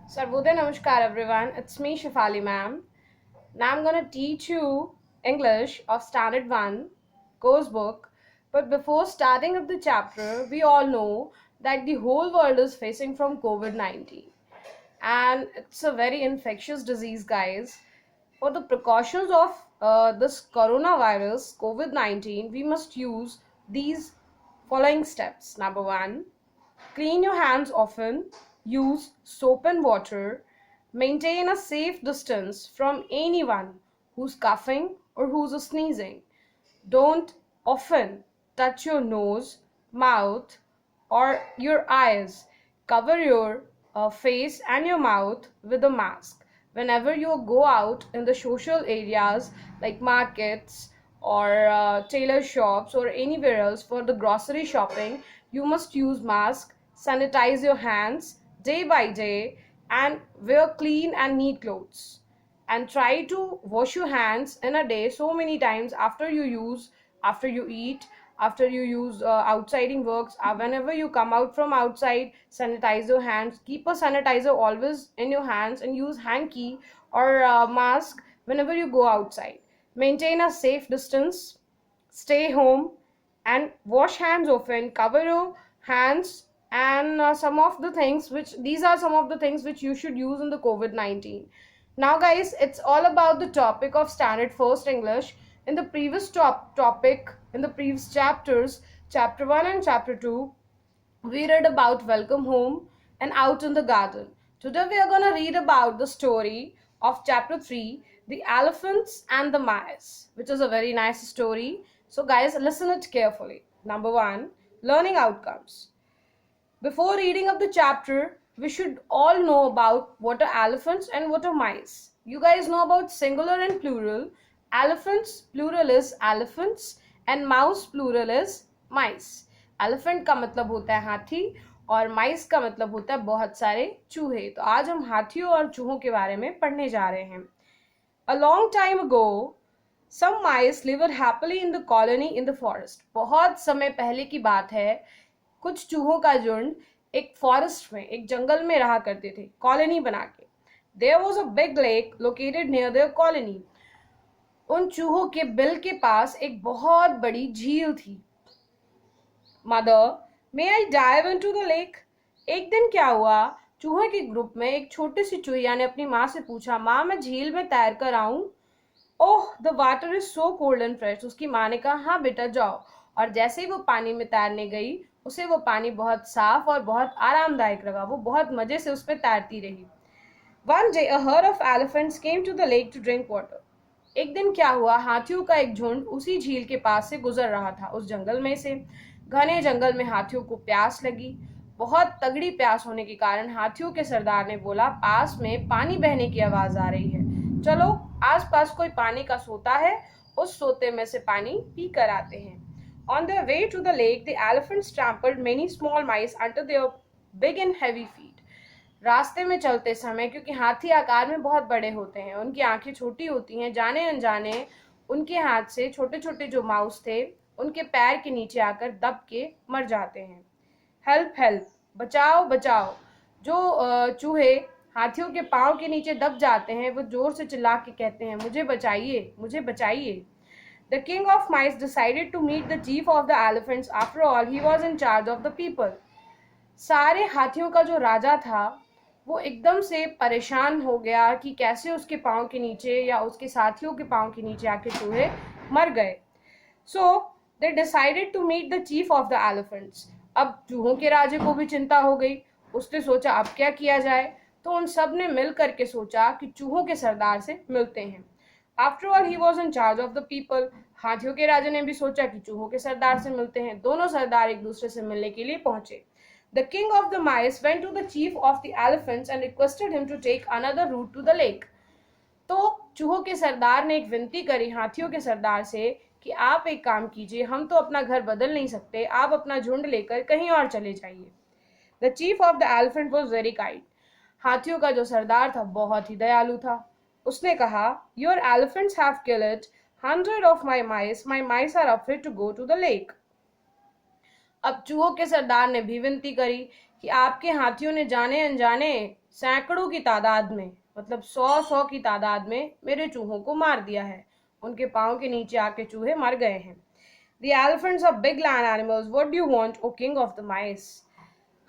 Sarvodaya Namaskar everyone, it's me Shafali ma'am. Now I'm gonna teach you English of Standard 1 course book. But before starting of the chapter, we all know that the whole world is facing from COVID-19. And it's a very infectious disease, guys. For the precautions of this coronavirus, COVID-19, we must use these following steps. Number 1, clean your hands often, use soap and water, maintain a safe distance from anyone who's coughing or who's sneezing. Don't often touch your nose, mouth, or your eyes. Cover your face and your mouth with a mask. Whenever you go out in the social areas like markets or tailor shops or anywhere else for the grocery shopping, you must use mask, sanitize your hands day by day, and wear clean and neat clothes, and try to wash your hands in a day so many times after you eat, after you use outsiding works, whenever you come out from outside, sanitize your hands, keep a sanitizer always in your hands, and use hanky or mask whenever you go outside. Maintain a safe distance, stay home, and wash hands often, cover your hands, and these are some of the things which you should use in the COVID-19. Now guys, it's all about the topic of standard first English. In the previous topic, in the previous chapters, chapter 1 and chapter 2, we read about welcome home and out in the garden. Today we are going to read about the story of chapter 3, the elephants and the mice, which is a very nice story. So guys, listen it carefully. Number 1, learning outcomes. Before reading of the chapter, we should all know about what are elephants and what are mice. You guys know about singular and plural. Elephants plural is elephants and mouse plural is mice. Elephant का मतलब होता है हाथी और माइस का मतलब होता है बहुत सारे चूहे. तो आज हम हाथियों और चूहों के बारे में पढ़ने जा रहे हैं. A long time ago, some mice lived happily in the colony in the forest. बहुत समय पहले की बात है, कुछ चूहों का झुंड एक फॉरेस्ट में, एक जंगल में रहा करते थे, कॉलोनी बना के. There was a big lake located near their colony. उन चूहों के बिल के पास एक बहुत बड़ी झील थी. Mother, may I dive into the lake? एक दिन क्या हुआ, चूहों के ग्रुप में एक छोटी सी चूहिया ने अपनी माँ से पूछा, माँ मैं झील में तैर कर आऊं? ओह the water is so cold and fresh. उसकी माँ ने कहा हाँ बेटा जाओ. और जैसे ही वो पानी में तैरने गई, उसे वो पानी बहुत साफ और बहुत आरामदायक लगा. वो बहुत मजे से उस पर तैरती रही. One day a herd of elephants came to the lake to drink water. एक दिन क्या हुआ, हाथियों का एक झुंड उसी झील के पास से गुजर रहा था. उस जंगल में से, घने जंगल में हाथियों को प्यास लगी. बहुत तगड़ी प्यास होने के कारण हाथियों के सरदार ने बोला, पास में पानी बहने की आवाज आ रही है, चलो आसपास कोई पानी का सोता है, उस सोते में से पानी पी कर आते हैं. On their way to the lake, the elephants trampled many small mice under their big and heavy feet. रास्ते में चलते समय, क्योंकि हाथी आकार में बहुत बड़े होते हैं, उनकी आंखें छोटी होती हैं, जाने अनजाने उनके हाथ से छोटे छोटे जो माउस थे उनके पैर के नीचे आकर दब के मर जाते हैं. हेल्प हेल्प, बचाओ बचाओ. जो चूहे हाथियों के पाँव के नीचे दब जाते हैं, वो जोर से चिल्ला के कहते हैं, मुझे बचाइए मुझे बचाइए. The king of mice decided to meet the chief of the elephants. After all, he was in charge of the people. सारे हाथियों का जो राजा था, वो एकदम से परेशान हो गया कि कैसे उसके पाँव के नीचे या उसके साथियों के पाँव के नीचे आके चूहे मर गए. So they decided to meet the chief of the elephants. अब चूहों के राजे को भी चिंता हो गई. उसने सोचा अब क्या किया जाए. तो उन सब ने मिल करके सोचा कि चूहों के सरदार से मिलते हैं. After all, he was in charge of the people. हाथियों के राजा ने भी सोचा कि चूहों के सरदार से मिलते हैं. दोनों सरदार एक दूसरे से मिलने के लिए पहुंचे. The king of the mice went to the chief of the elephants and requested him to take another route to the lake. तो चूहों के सरदार ने एक विनती करी हाथियों के सरदार से कि आप एक काम कीजिए, हम तो अपना घर बदल नहीं सकते, आप अपना झुंड लेकर कहीं और चले जाइए. The chief of the elephant was very kind. हाथियों का जो सरदार था बहुत ही दयालु था. उसने कहा, Your elephants have killed 100 of my mice. My mice are afraid to go to the lake. अब चूहों के सरदार ने भी विनती करी कि आपके हाथियों ने जाने अनजाने सैकड़ों की तादाद में, मतलब 100 की तादाद में मेरे चूहों को मार दिया है। उनके पाँव के नीचे आके चूहे मर गए हैं। The elephants are big land animals. What do you want, O king of the mice?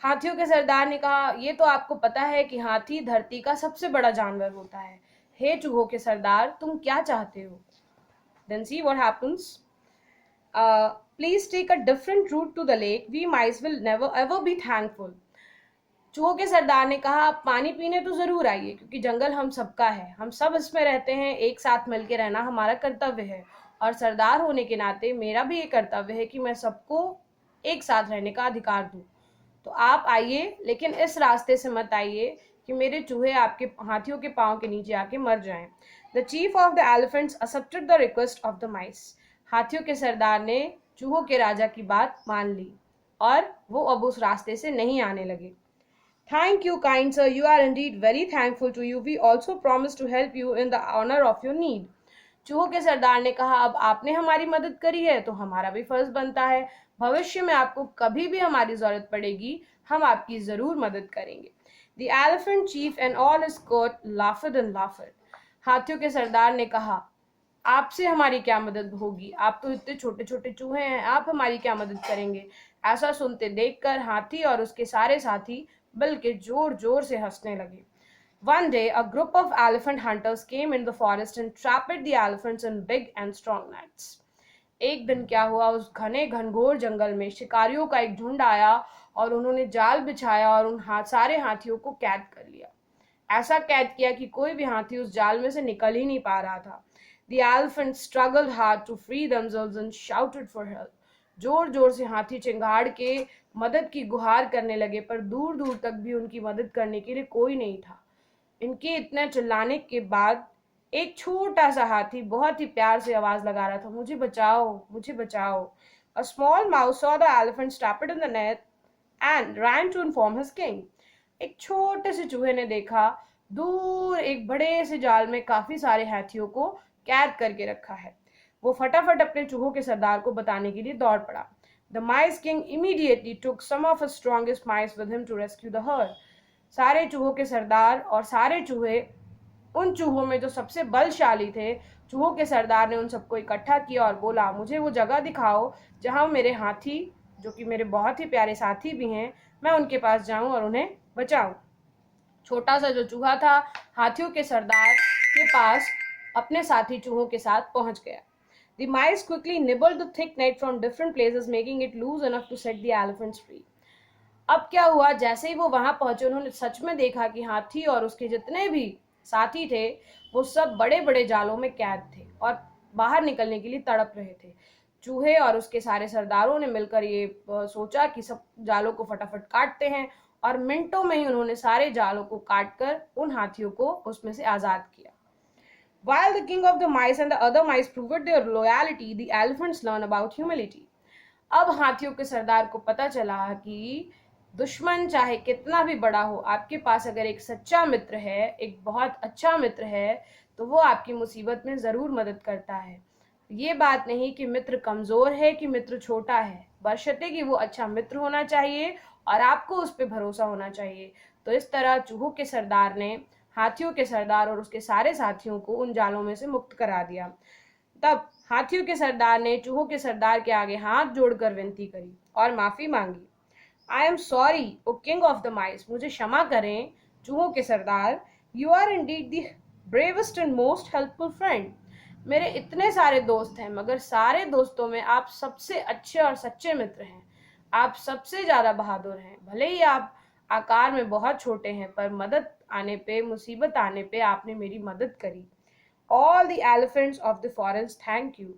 हाथियों के सरदार ने कहा, ये तो आपको पता है कि हाथी धरती का सबसे बड़ा जानवर होता है। हे चूहों के सरदार, तुम क्या चाहते हो? Then see what happens. Please take a different route to the lake. We mice will never ever be thankful. चूहों के सरदार ने कहा, आप पानी पीने तो जरूर आइए, क्योंकि जंगल हम सबका है, हम सब इसमें रहते हैं, एक साथ मिलकर रहना हमारा कर्तव्य है। और सरदार होने के नाते मेरा भी ये कर्तव्य है कि मैं सबको एक साथ रहने का अधिकार दूं। तो आप आइए, लेकिन इस रास्ते से मत आइए कि मेरे चूहे आपके हाथियों के पाँव के नीचे आके मर जाएं। The chief of the elephants accepted the request of the माइस। हाथियों के सरदार ने चूहों के राजा की बात मान ली और वो अब उस रास्ते से नहीं आने लगे। Thank you, kind sir. You are indeed very thankful to you. We also promise to help you in the honor of your need. चूहों के सरदार ने कहा, अब आपने हमारी मदद करी है तो हमारा भी फर्ज बनता है। भविष्य में आपको कभी भी हमारी जरूरत पड़ेगी, हम आपकी जरूर मदद करेंगे। The elephant chief and all his court laughed and laughed. हाथियों के सरदार ने कहा, आपसे हमारी क्या मदद होगी, आप तो इतने छोटे छोटे चूहे हैं, आप हमारी क्या मदद करेंगे। ऐसा सुनते देखकर हाथी और उसके सारे साथी बल्कि जोर जोर से हंसने लगे। One day, a group of elephant hunters came in the forest and trapped the elephants in big and strong nets. एक दिन क्या हुआ, उस घने घनघोर जंगल में शिकारियों का एक झुंड आया और उन्होंने जाल बिछाया और उन सारे हाथियों को कैद कर लिया। ऐसा कैद किया कि कोई भी हाथी उस जाल में से निकल ही नहीं पा रहा था। The elephants struggled hard to free themselves and shouted for help. जोर जोर से हाथी चिंगाड़ के मदद की गुहार करने लगे, पर दूर दूर तक भी उनकी मदद करने के लिए कोई नहीं था। इनके इतने चिल्लाने के बाद एक छोटा सा हाथी बहुत ही प्यार से आवाज लगा रहा था, मुझे बचाओ, मुझे बचाओ। A small mouse saw the elephant trapped in the net and ran to inform his king. एक छोटे से चूहे ने देखा दूर एक बड़े से जाल में काफी सारे हाथियों को कैद करके रखा है। वो फटाफट अपने चूहों के सरदार को बताने के लिए दौड़ पड़ा। The mice king immediately took some of his strongest mice with him to rescue the herd. सारे चूहों के सरदार और सारे चूहे, उन चूहों में जो सबसे बलशाली थे, चूहों के सरदार ने उन सबको इकट्ठा किया और बोला, मुझे वो जगह दिखाओ जहां मेरे हाथी, जो कि मेरे बहुत ही प्यारे साथी भी हैं, मैं उनके पास जाऊं और उन्हें बचाऊं। छोटा सा जो चूहा था हाथियों के सरदार के पास अपने साथी चूहों के साथ पहुंच गया। The mice quickly nibbled the thick net from different places, making it loose enough to set the elephants free. अब क्या हुआ, जैसे ही वो वहां पहुंचे उन्होंने सच में देखा कि हाथी और उसके जितने भी साथी थे वो सब बड़े बड़े जालों में कैद थे और बाहर निकलने के लिए तड़प रहे थे। चूहे और उसके सारे सरदारों ने मिलकर ये सोचा कि सब जालों को फटाफट काटते हैं, और मिनटों में ही उन्होंने सारे जालों को काटकर उन हाथियों को उसमें से आजाद किया। While the king of the mice and the other mice proved their loyalty, the elephants learned about humility. अब हाथियों के सरदार को पता चला कि दुश्मन चाहे कितना भी बड़ा हो, आपके पास अगर एक सच्चा मित्र है, एक बहुत अच्छा मित्र है, तो वो आपकी मुसीबत में जरूर मदद करता है। ये बात नहीं कि मित्र कमजोर है कि मित्र छोटा है, बशर्ते कि वो अच्छा मित्र होना चाहिए और आपको उस पर भरोसा होना चाहिए। तो इस तरह चूहों के सरदार ने हाथियों के सरदार और उसके सारे साथियों को उन जालों में से मुक्त करा दिया। तब हाथियों के सरदार ने चूहों के सरदार के आगे हाथ जोड़कर विनती करी और माफी मांगी। I am sorry O king of the mice, मुझे क्षमा करें चूहों के सरदार। You are indeed the bravest and most helpful friend. मेरे इतने सारे दोस्त हैं, मगर सारे दोस्तों में आप सबसे अच्छे और सच्चे मित्र हैं। आप सबसे ज्यादा बहादुर हैं। भले ही आप आकार में बहुत छोटे हैं, पर मदद आने पे, मुसीबत आने पे आपने मेरी मदद करी। All the elephants of the forest thank you.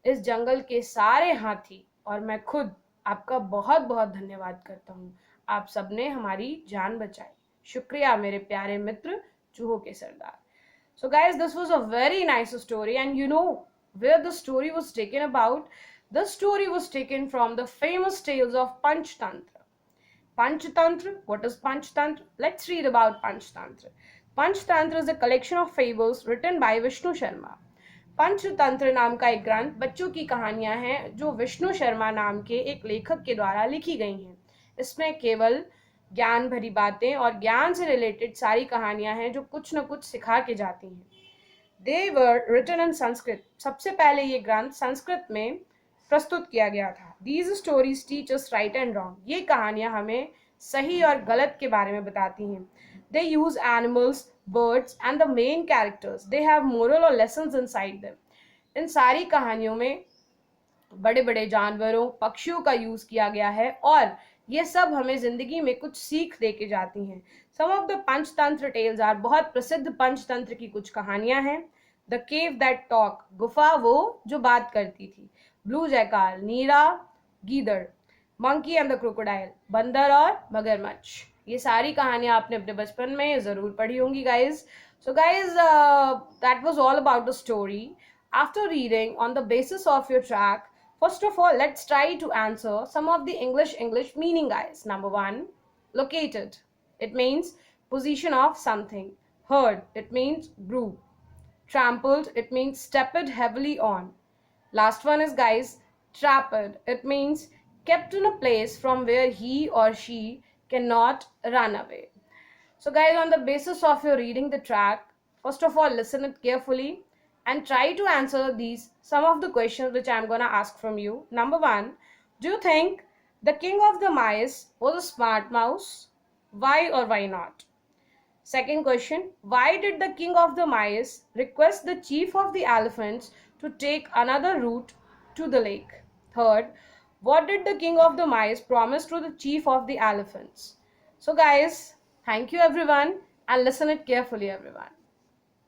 इस जंगल के सारे हाथी और मैं खुद आपका बहुत बहुत धन्यवाद करता हूँ। आप सबने हमारी जान बचाई। शुक्रिया मेरे प्यारे मित्र चूहों के सरदार। So guys, this was a very nice story, and you know where the story was taken about? The story was taken from the famous tales of Panchtantra. Panchtantra? What is Panchtantra? Let's read about Panchtantra. Panchtantra is a collection of fables written by Vishnu Sharma. Panchatantra नाम का एक ग्रंथ बच्चों की कहानियां हैं जो विष्णु शर्मा नाम के एक लेखक के द्वारा लिखी गई हैं। इसमें केवल ज्ञान भरी बातें और ज्ञान से रिलेटेड सारी कहानियां हैं जो कुछ न कुछ सिखा के जाती हैं। दे वर रिटन इन संस्कृत, सबसे पहले ये ग्रंथ संस्कृत में प्रस्तुत किया गया था। These stories teach us right and wrong, ये कहानियां हमें सही और गलत के बारे में बताती हैं। They use animals, birds and the main characters, they have moral और लेसन्स इनसाइड देम। इन सारी कहानियों में बड़े बड़े जानवरों, पक्षियों का यूज किया गया है और ये सब हमें जिंदगी में कुछ सीख दे के जाती हैं। Some of the Panchatantra tales are, बहुत प्रसिद्ध पंचतंत्र की कुछ कहानियां हैं। द केव दैट टॉक, गुफा वो जो बात करती थी। ब्लू जैकाल, नीरा गीदड़। मंकी एंड द क्रोकोडाइल, बंदर और मगरमच्छ। ये सारी कहानियां आपने अपने बचपन में जरूर पढ़ी होंगी guys. So guys, that was all about the story. After reading on the basis of your track, first of all, let's try to answer some of the English meaning, guys. Number one, located. It means position of something. Herd, it means group. Trampled, it means stepped heavily on. Last one is, guys, trapped. It means kept in a place from where he or she cannot run away. So guys, on the basis of your reading the track, first of all, listen it carefully and try to answer these some of the questions which I'm going to ask from you. Number one, do you think the king of the mice was a smart mouse? Why or why not? Second question, why did the king of the mice request the chief of the elephants to take another route to the lake? Third, what did the king of the mice promise to the chief of the elephants? So guys, thank you everyone, and listen it carefully everyone.